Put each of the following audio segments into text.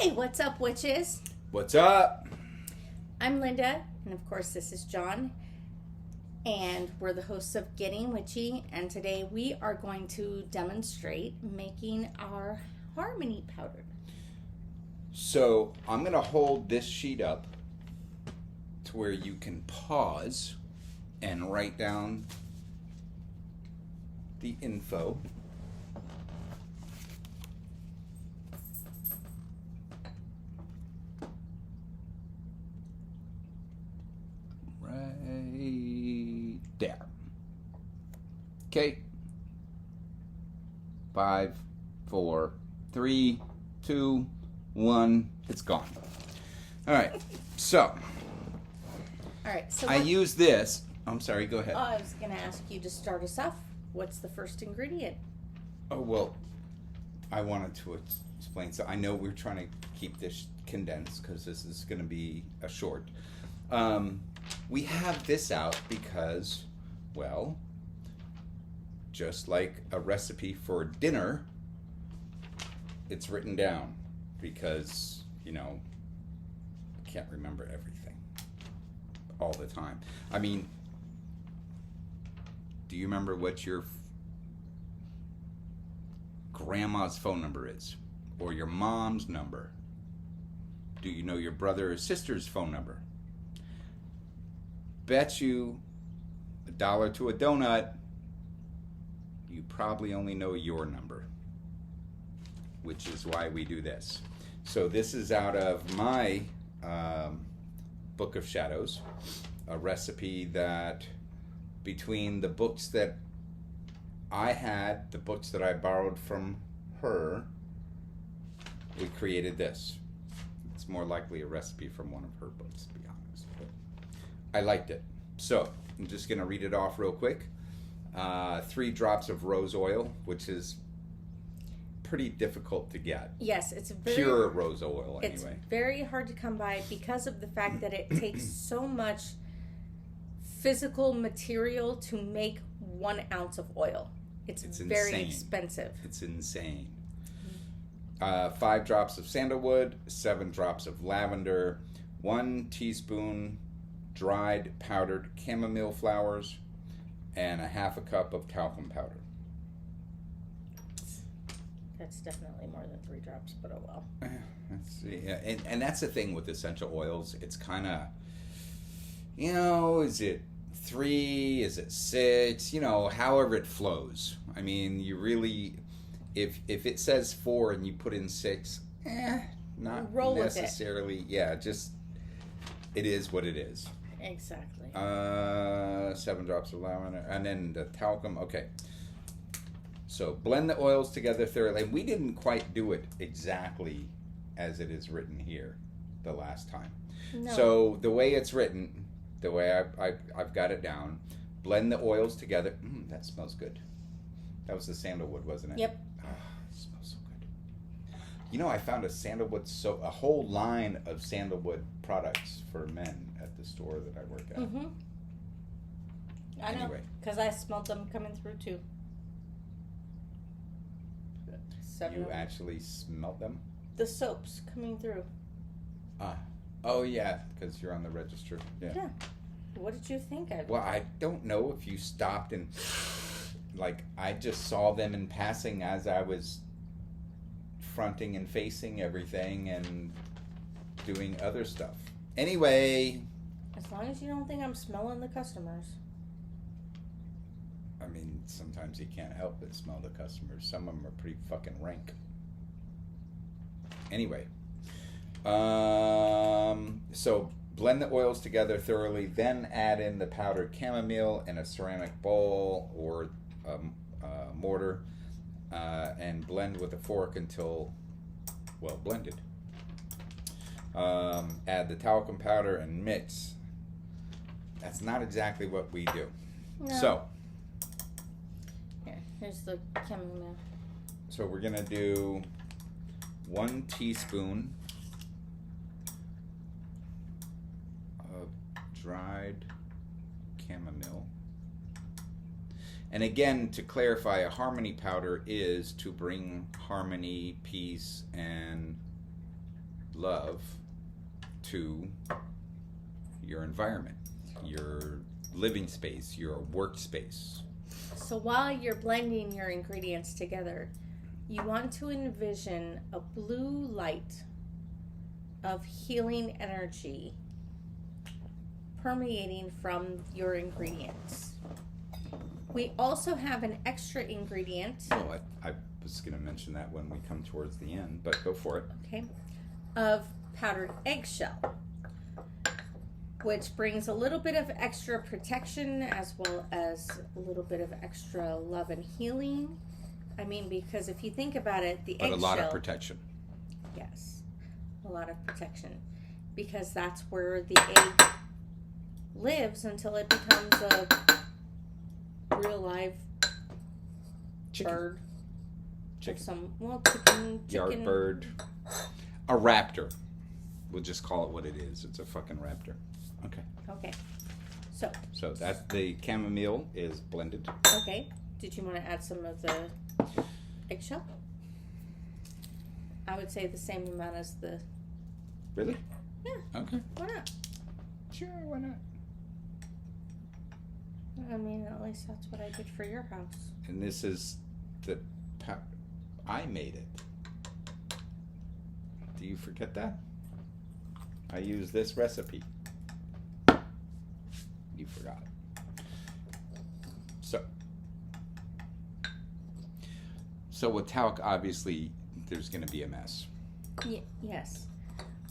Hey, what's up, witches? What's up? I'm Linda, and of course, this is John, and we're the hosts of Getting Witchy, and today we are going to demonstrate making our harmony powder. So I'm going to hold this sheet up to where you can pause and write down the info. Right there. Okay. 5, 4, 3, 2, 1. It's gone. All right. So. All right. So I use this. I'm sorry. Go ahead. I was going to ask you to start us off. What's the first ingredient? Oh, well, I wanted to explain. So I know we're trying to keep this condensed because this is going to be a short. We have this out because, well, just like a recipe for dinner, it's written down because, you know, I can't remember everything all the time. I mean, do you remember what your grandma's phone number is? Or your mom's number? Do you know your brother or sister's phone number? Bet you $1 to a donut, you probably only know your number, which is why we do this. So this is out of my Book of Shadows, a recipe that between the books that I had, the books that I borrowed from her, we created this. It's more likely a recipe from one of her books, to be honest. But I liked it. So I'm just going to read it off real quick. 3 drops of rose oil, which is pretty difficult to get. Yes, it's pure rose oil anyway. It's very hard to come by because of the fact that it takes so much physical material to make 1 ounce of oil. It's very insane. Expensive. It's insane. 5 drops of sandalwood, 7 drops of lavender, 1 teaspoon dried powdered chamomile flowers, and 1/2 cup of talcum powder. That's definitely more than 3 drops, but oh well. Let's see. Yeah, and that's the thing with essential oils. It's kind of, you know, is it 3? Is it 6? You know, however it flows. I mean, you really, if it says 4 and you put in 6, not roll necessarily. Yeah, just it is what it is. Exactly. 7 drops of lavender, and then the talcum. Okay. So blend the oils together thoroughly. And we didn't quite do it exactly as it is written here the last time. No. So the way it's written, the way I've got it down, blend the oils together. That smells good. That was the sandalwood, wasn't it? Yep. It smells so good. You know, I found a whole line of sandalwood products for men at the store that I work at. Mm-hmm. I know, Anyway. because I smelled them coming through too. You actually smelt them? The soaps coming through. Oh yeah, because you're on the register. Yeah. What did you think? Well, I don't know if you stopped and, like, I just saw them in passing as I was fronting and facing everything and doing other stuff. Anyway. As long as you don't think I'm smelling the customers. I mean, sometimes you can't help but smell the customers. Some of them are pretty fucking rank. Anyway. So blend the oils together thoroughly, then add in the powdered chamomile in a ceramic bowl or mortar, and blend with a fork until well blended. Add the talcum powder and mix. That's not exactly what we do. No. So here's the chamomile. So we're gonna do 1 teaspoon of dried chamomile. And again, to clarify, a harmony powder is to bring harmony, peace, and love to your environment, your living space, your workspace. So while you're blending your ingredients together, you want to envision a blue light of healing energy permeating from your ingredients. We also have an extra ingredient. Oh, I was going to mention that when we come towards the end, but go for it. Okay. Of powdered eggshell, which brings a little bit of extra protection as well as a little bit of extra love and healing. I mean, because if you think about it, the eggshell... But a lot of protection. Yes, a lot of protection. Because that's where the egg lives until it becomes a real live Chicken. bird. Chicken. Chicken. Yard bird. A raptor. We'll just call it what it is. It's a fucking raptor. Okay. Okay. So that the chamomile is blended. Okay. Did you want to add some of the eggshell? I would say the same amount as the... Really? Yeah. Okay. Why not? Sure, why not? I mean, at least that's what I did for your house. And this is the... I made it. Do you forget that? I used this recipe. You forgot. So with talc, obviously, there's going to be a mess. Yes.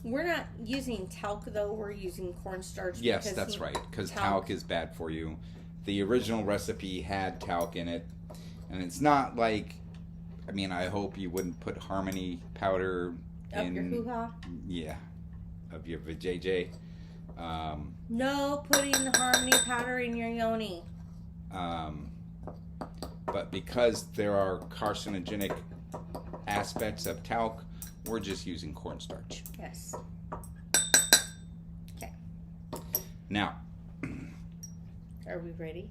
We're not using talc, though. We're using cornstarch. Yes, that's right, because talc is bad for you. The original recipe had talc in it, and it's not like, I mean, I hope you wouldn't put Harmony powder in... Of your hoo-ha? Yeah, of your vajayjay. No putting Harmony powder in your yoni. But because there are carcinogenic aspects of talc, we're just using cornstarch. Yes. Okay. Now, are we ready?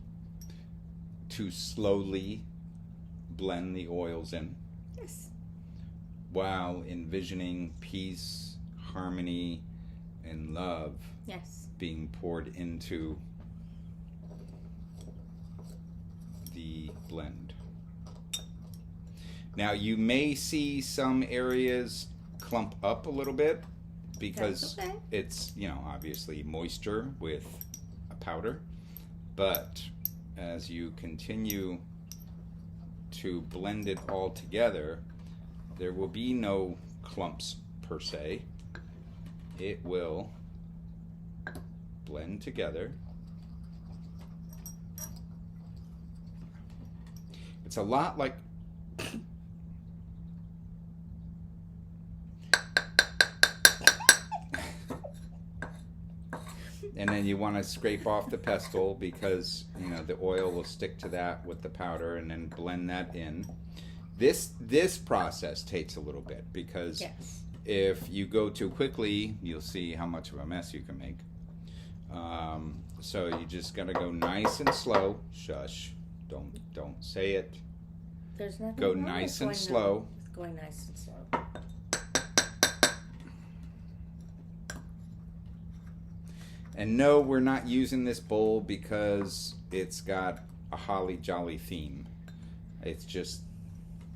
To slowly blend the oils in. Yes. While envisioning peace, harmony, and love. Yes. Being poured into the blend. Now you may see some areas clump up a little bit because okay. It's, you know, obviously moisture with a powder, but as you continue to blend it all together, there will be no clumps per se. It will blend together. It's a lot like and then you want to scrape off the pestle because, you know, the oil will stick to that with the powder, and then blend that in. This process takes a little bit because yes. If you go too quickly, you'll see how much of a mess you can make. So you just gotta go nice and slow. Shush! Don't say it. There's nothing go wrong nice with and slow. Going nice and slow. And no, we're not using this bowl because it's got a holly jolly theme. It's just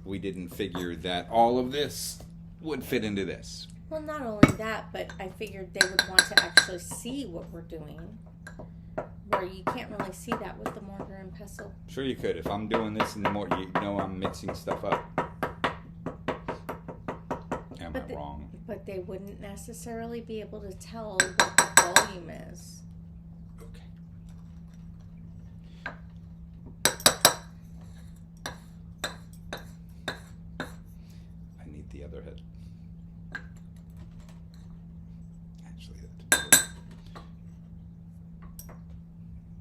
we didn't figure that all of this would fit into this. Well, not only that, but I figured they would want to actually see what we're doing, where you can't really see that with the mortar and pestle. Sure you could. If I'm doing this in the mortar, you know I'm mixing stuff up. Am I wrong? But they wouldn't necessarily be able to tell what the volume is. Okay. I need the other head. Actually, that's better.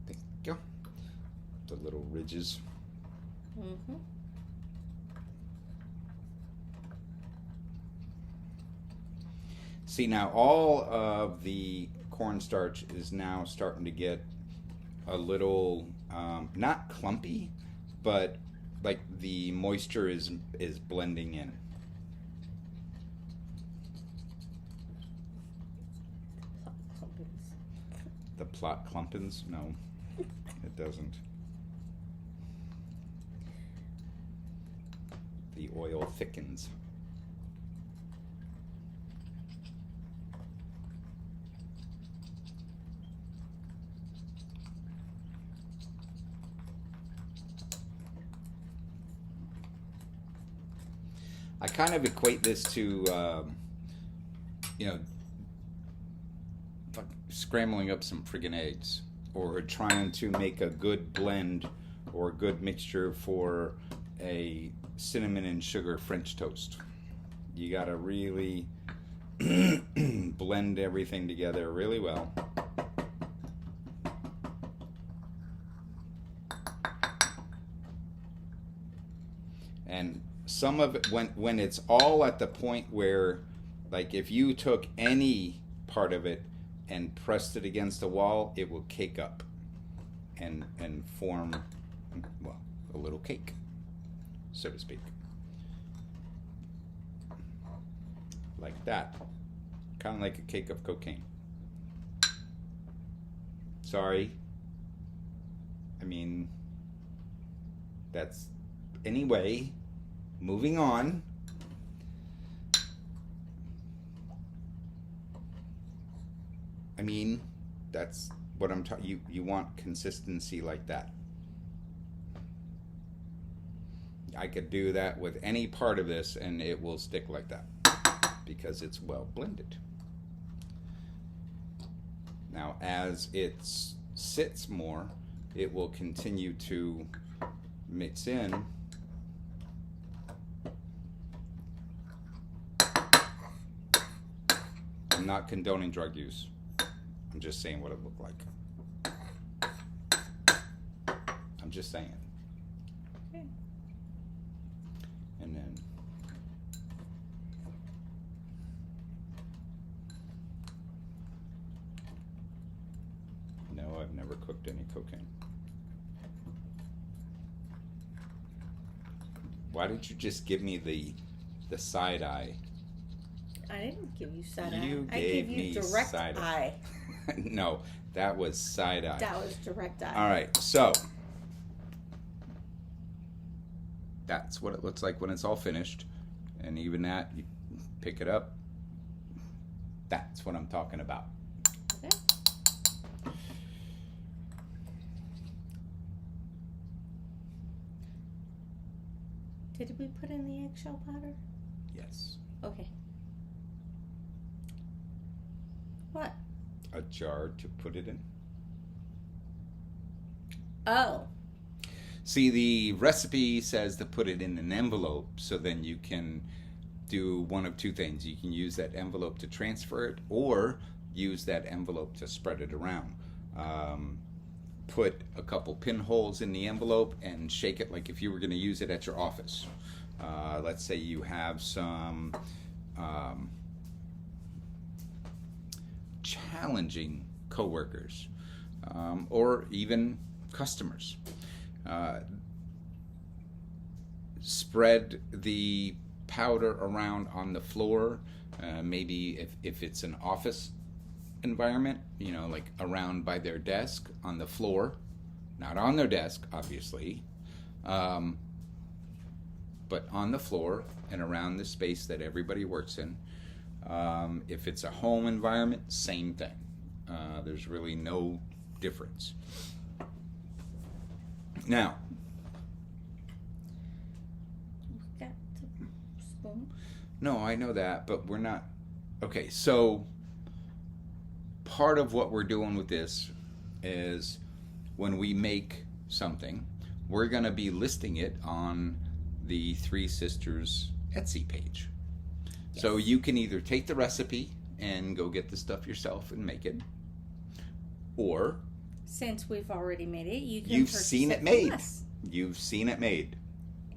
Thank you. The little ridges. Mm-hmm. See, now all of the cornstarch is now starting to get a little, not clumpy, but like the moisture is blending in. clumpins. The plot clumpins? No, it doesn't. The oil thickens. I kind of equate this to, scrambling up some friggin' eggs, or trying to make a good blend or a good mixture for a cinnamon and sugar French toast. You gotta really blend everything together really well. And some of it, when it's all at the point where, like, if you took any part of it and pressed it against the wall, it will cake up and form, well, a little cake, so to speak. Like that. Kind of like a cake of cocaine. Sorry. I mean, that's, anyway, moving on. I mean, that's what I'm talking. You want consistency like that. I could do that with any part of this and it will stick like that because it's well blended. Now, as it sits more, it will continue to mix in. I'm not condoning drug use. I'm just saying what it looked like. I'm just saying. Okay. And then no, I've never cooked any cocaine. Why did you just give me the side eye? I didn't give you side You eye. I gave gave me you direct side eye. No, that was side eye. That was direct eye. All right, so that's what it looks like when it's all finished. And even that, you pick it up. That's what I'm talking about. Okay. Did we put in the eggshell powder? Yes. Okay. What? A jar to put it in. Oh. See, the recipe says to put it in an envelope, so then you can do one of two things. You can use that envelope to transfer it, or use that envelope to spread it around. Put a couple pinholes in the envelope and shake it like if you were going to use it at your office. Let's say you have some challenging coworkers, or even customers. Spread the powder around on the floor, maybe if it's an office environment, like around by their desk, on the floor, not on their desk, obviously, but on the floor and around the space that everybody works in. If it's a home environment, same thing. There's really no difference. Now, Got the spoon. no, I know that, but we're not. Okay, so part of what we're doing with this is when we make something, we're going to be listing it on the Three Sisters Etsy page. Yes. So you can either take the recipe and go get the stuff yourself and make it, or since we've already made it, you've seen it made. You've seen it made.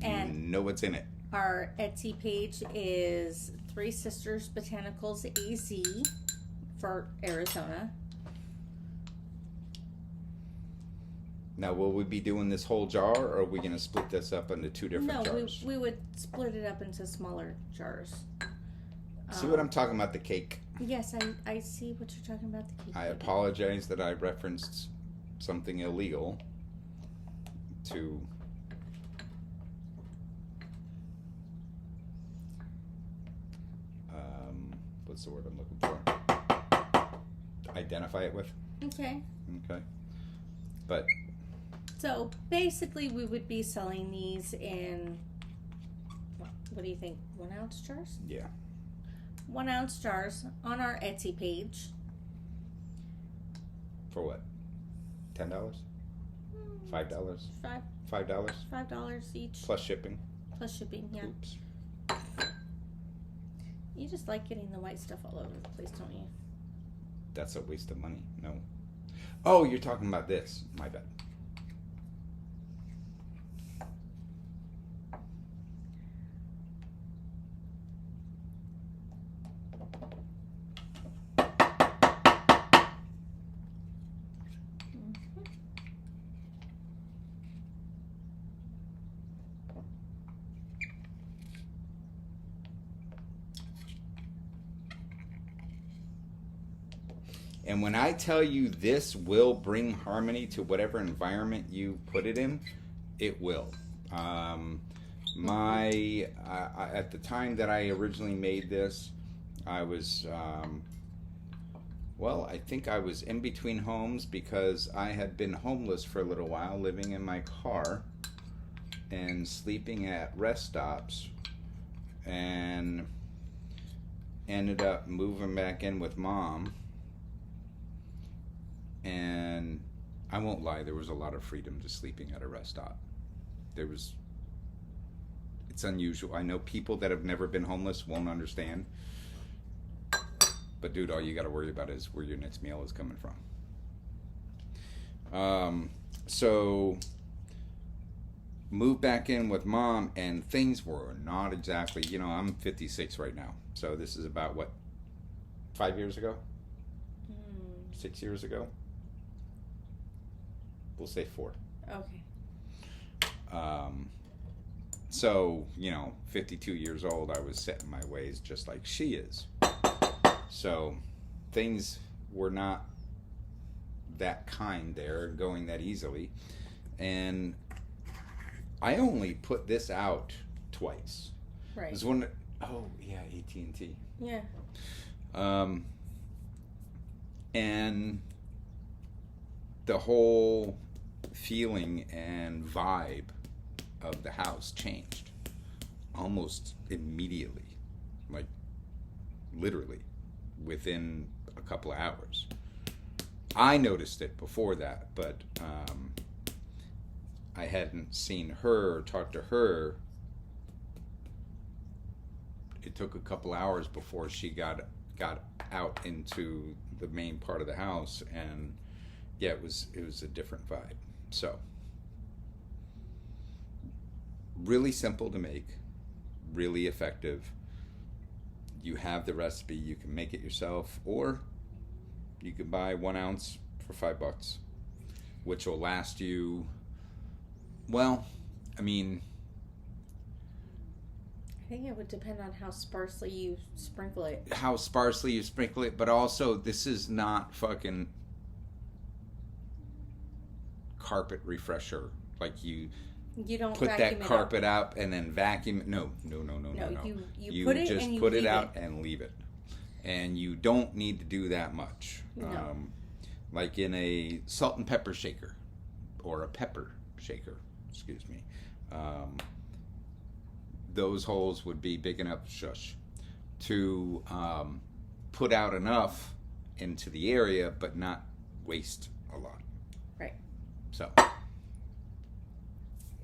And you know what's in it. Our Etsy page is Three Sisters Botanicals AZ for Arizona. Now, will we be doing this whole jar, or are we going to split this up into two different jars? No, we would split it up into smaller jars. See what I'm talking about, the cake? Yes, I see what you're talking about. The I apologize that I referenced something illegal to what's the word I'm looking for? Identify it with. Okay. Okay. But so basically, we would be selling these in what do you think? 1 ounce jars? Yeah. 1 ounce jars on our Etsy page. For what? $10? $5? $5? $5 each. Plus shipping. Plus shipping, yeah. Oops. You just like getting the white stuff all over the place, don't you? That's a waste of money. No. Oh, you're talking about this. My bad. And when I tell you this will bring harmony to whatever environment you put it in, it will. At the time that I originally made this, I was, I think I was in between homes because I had been homeless for a little while, living in my car and sleeping at rest stops, and ended up moving back in with Mom. And I won't lie, there was a lot of freedom to sleeping at a rest stop. It's unusual. I know people that have never been homeless won't understand. But dude, all you got to worry about is where your next meal is coming from. So moved back in with Mom, and things were not exactly, I'm 56 right now. So this is about, 5 years ago? 6 years ago? We'll say 4. Okay. So, 52 years old, I was set in my ways just like she is. So things were not that kind there, going that easily. And I only put this out twice. Right. It was AT&T. Yeah. And the whole feeling and vibe of the house changed almost immediately, like literally within a couple of hours. I noticed it before that, but I hadn't seen her or talked to her. It took a couple hours before she got out into the main part of the house, and yeah, it was a different vibe. So really simple to make, really effective. You have the recipe, you can make it yourself, or you can buy 1 ounce for $5, which will last you, I think it would depend on how sparsely you sprinkle it. But also, this is not fucking carpet refresher. Like you don't put that carpet out and then vacuum. No. You put it just and you put leave it out and leave it. And you don't need to do that much. No. Like in a salt and pepper shaker or a pepper shaker, excuse me. Those holes would be big enough, to put out enough into the area, but not waste a lot. Right. So.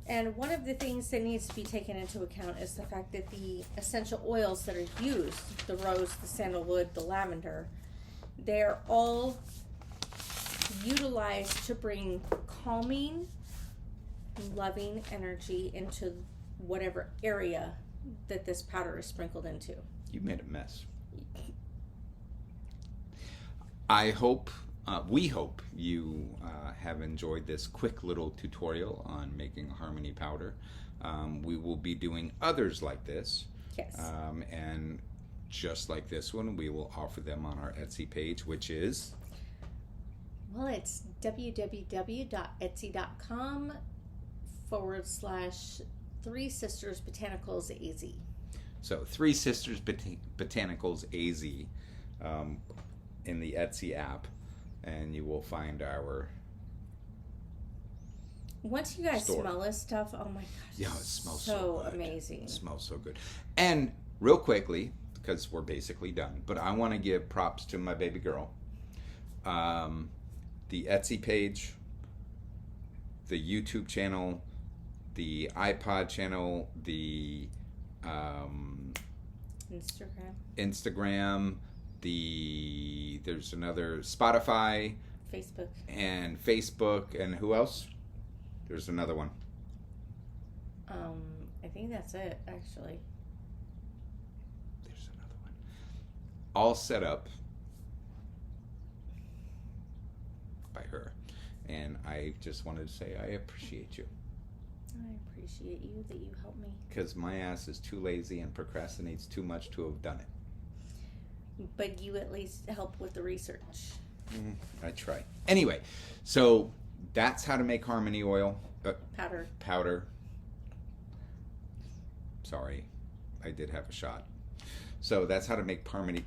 And one of the things that needs to be taken into account is the fact that the essential oils that are used, the rose, the sandalwood, the lavender, they're all utilized to bring calming, loving energy into whatever area that this powder is sprinkled into. You made a mess. We hope you have enjoyed this quick little tutorial on making harmony powder. We will be doing others like this. Yes. And just like this one, we will offer them on our Etsy page, which is? Well, it's www.etsy.com/Three Sisters Botanicals AZ. So, Three Sisters Botanicals AZ in the Etsy app, and you will find our Once you guys store. smell this stuff, oh my gosh. Yeah, it smells so good. Amazing. It smells so good. And real quickly, because we're basically done, but I want to give props to my baby girl. The Etsy page, the YouTube channel, the iPod channel, the Instagram, there's another Spotify, Facebook, and who else? There's another one. I think that's it, actually. There's another one. All set up by her. And I just wanted to say I appreciate you. I appreciate you that you helped me. Because my ass is too lazy and procrastinates too much to have done it. But you at least help with the research. I try. Anyway, so that's how to make Harmony oil. Powder. Sorry, I did have a shot. So that's how to make Harmony.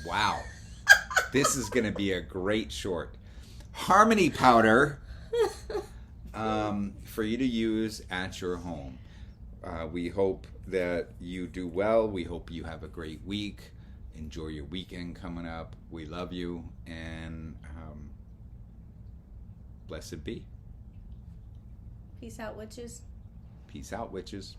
Wow. This is going to be a great short. Harmony powder for you to use at your home. We hope that you do well. We hope you have a great week. Enjoy your weekend coming up. We love you, and blessed be. Peace out, witches. Peace out, witches.